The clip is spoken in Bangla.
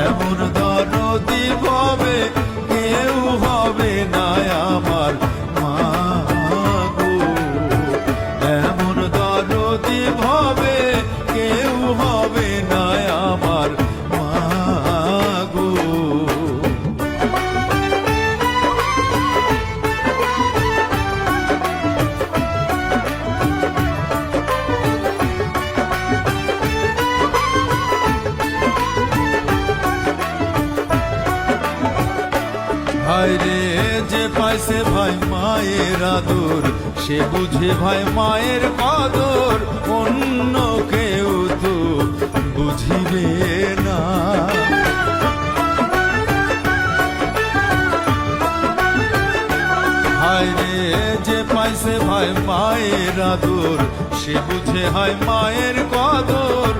এমন দরদি ভবে কেউ হবে না আমার মা গো। এমন দরদি ভবে কেউ হবে না আমার মা গো। ভাইরে যে পাইছে ভাই মায়ের আদর, সে বুঝে ভাই মায়ের কদর, অন্য কেউ তো বুঝিবে না। ভাইরে যে পাইছে ভাই মায়ের আদর, সে বুঝে হয় মায়ের কদর,